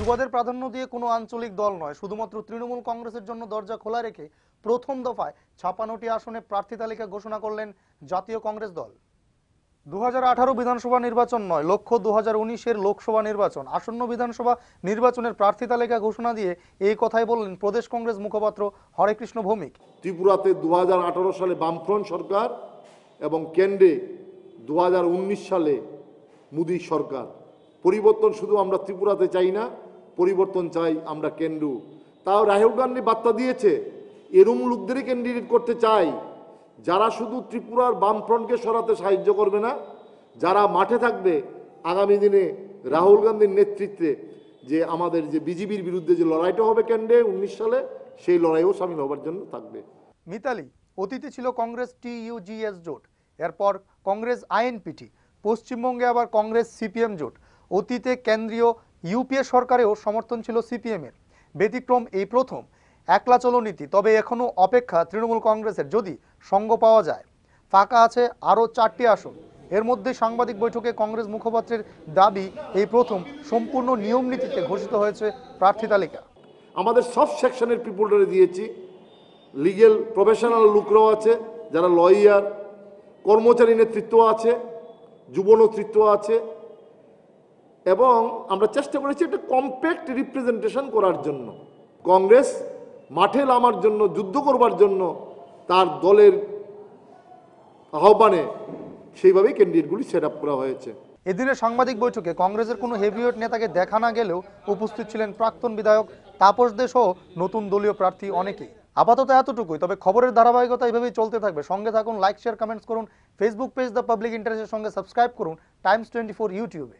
পড়ুয়াদের প্রাধান্য দিয়ে কোনো আঞ্চলিক দল নয়, শুধুমাত্র তৃণমূল কংগ্রেসের জন্য দরজা খোলা রেখে প্রথম দফায় ৫৬টি আসনে প্রার্থী তালিকা ঘোষণা করলেন জাতীয় কংগ্রেস দল। ২০১৮ বিধানসভা নির্বাচন নয়, লক্ষ্য ২০১৯-এর লোকসভা নির্বাচন। আসন্ন বিধানসভা নির্বাচনের প্রার্থী তালিকা ঘোষণা দিয়ে এই কথাই বললেন প্রদেশ কংগ্রেস মুখপাত্র হরেকৃষ্ণ ভৌমিক। ত্রিপুরাতে ২০১৮ সালে বামফ্রন্ট সরকার এবং কেন্দ্রে ২০১৯ সালে মোদী সরকার। পরিবর্তন শুধু আমরা ত্রিপুরাতে চাই না, পরিবর্তন চাই আমরা কেন্দ্র। তাও রাহুল গান্ধী বার্তা দিয়েছে এরম লোকদেরই ক্যান্ডিডেট করতে চাই যারা শুধু ত্রিপুরার বামফ্রন্টকে সরাতে সাহায্য করবে না, যারা মাঠে থাকবে আগামী দিনে রাহুল গান্ধীর নেতৃত্বে যে আমাদের যে বিজেপির বিরুদ্ধে যে লড়াইটা হবে কেন্দ্রে 19 সালে, সেই লড়াইও সামিল হবার জন্য থাকবে। মিতালি, অতীতে ছিল কংগ্রেস TUGS জোট, এরপর কংগ্রেস INPT, পশ্চিমবঙ্গে আবার কংগ্রেস CPM জোট। অতীতে কেন্দ্রীয় UPA সরকারেও সমর্থন ছিল CPM এর। ব্যতিক্রম এই প্রথম একলা চলো নীতি। তবে এখনো অপেক্ষা তৃণমূল কংগ্রেসের, যদি সঙ্গ পাওয়া যায়। ফাঁকা আছে আরও 4টি আসন। এর মধ্যে সাংবাদিক বৈঠকে কংগ্রেস মুখপাত্রের দাবি, এই প্রথম সম্পূর্ণ নিয়ম নীতিতে ঘোষিত হয়েছে প্রার্থী তালিকা। আমাদের সব সেকশনের পিপুলটারে দিয়েছি, লিগেল প্রফেশনাল লোকরাও আছে, যারা লয়ার, কর্মচারী নেতৃত্ব আছে, যুব নেতৃত্ব আছে, এবং আমরা চেষ্টা করেছি একটা কম্প্যাক্ট রিপ্রেজেন্টেশন করার জন্য। কংগ্রেস মাঠে নামার জন্য, যুদ্ধ করবার জন্য তার দলের আহ্বানে সেইভাবেই ক্যান্ডিডেটগুলি সেট আপ করা হয়েছে। এদিনের সাংবাদিক বৈঠকে কংগ্রেসের কোনো হেভিওয়েট নেতাকে দেখা না গেলেও উপস্থিত ছিলেন প্রাক্তন বিধায়ক তাপস দে সহ নতুন দলীয় প্রার্থী অনেকেই। আপাতত এতটুকুই, তবে খবরের ধারাবাহিকতা এভাবেই চলতে থাকবে। সঙ্গে থাকুন, লাইক শেয়ার কমেন্টস করুন। ফেসবুক পেজ দ্য পাবলিক ইন্টারেস্টের সঙ্গে সাবস্ক্রাইব করুন টাইমস 24 ইউটিউবে।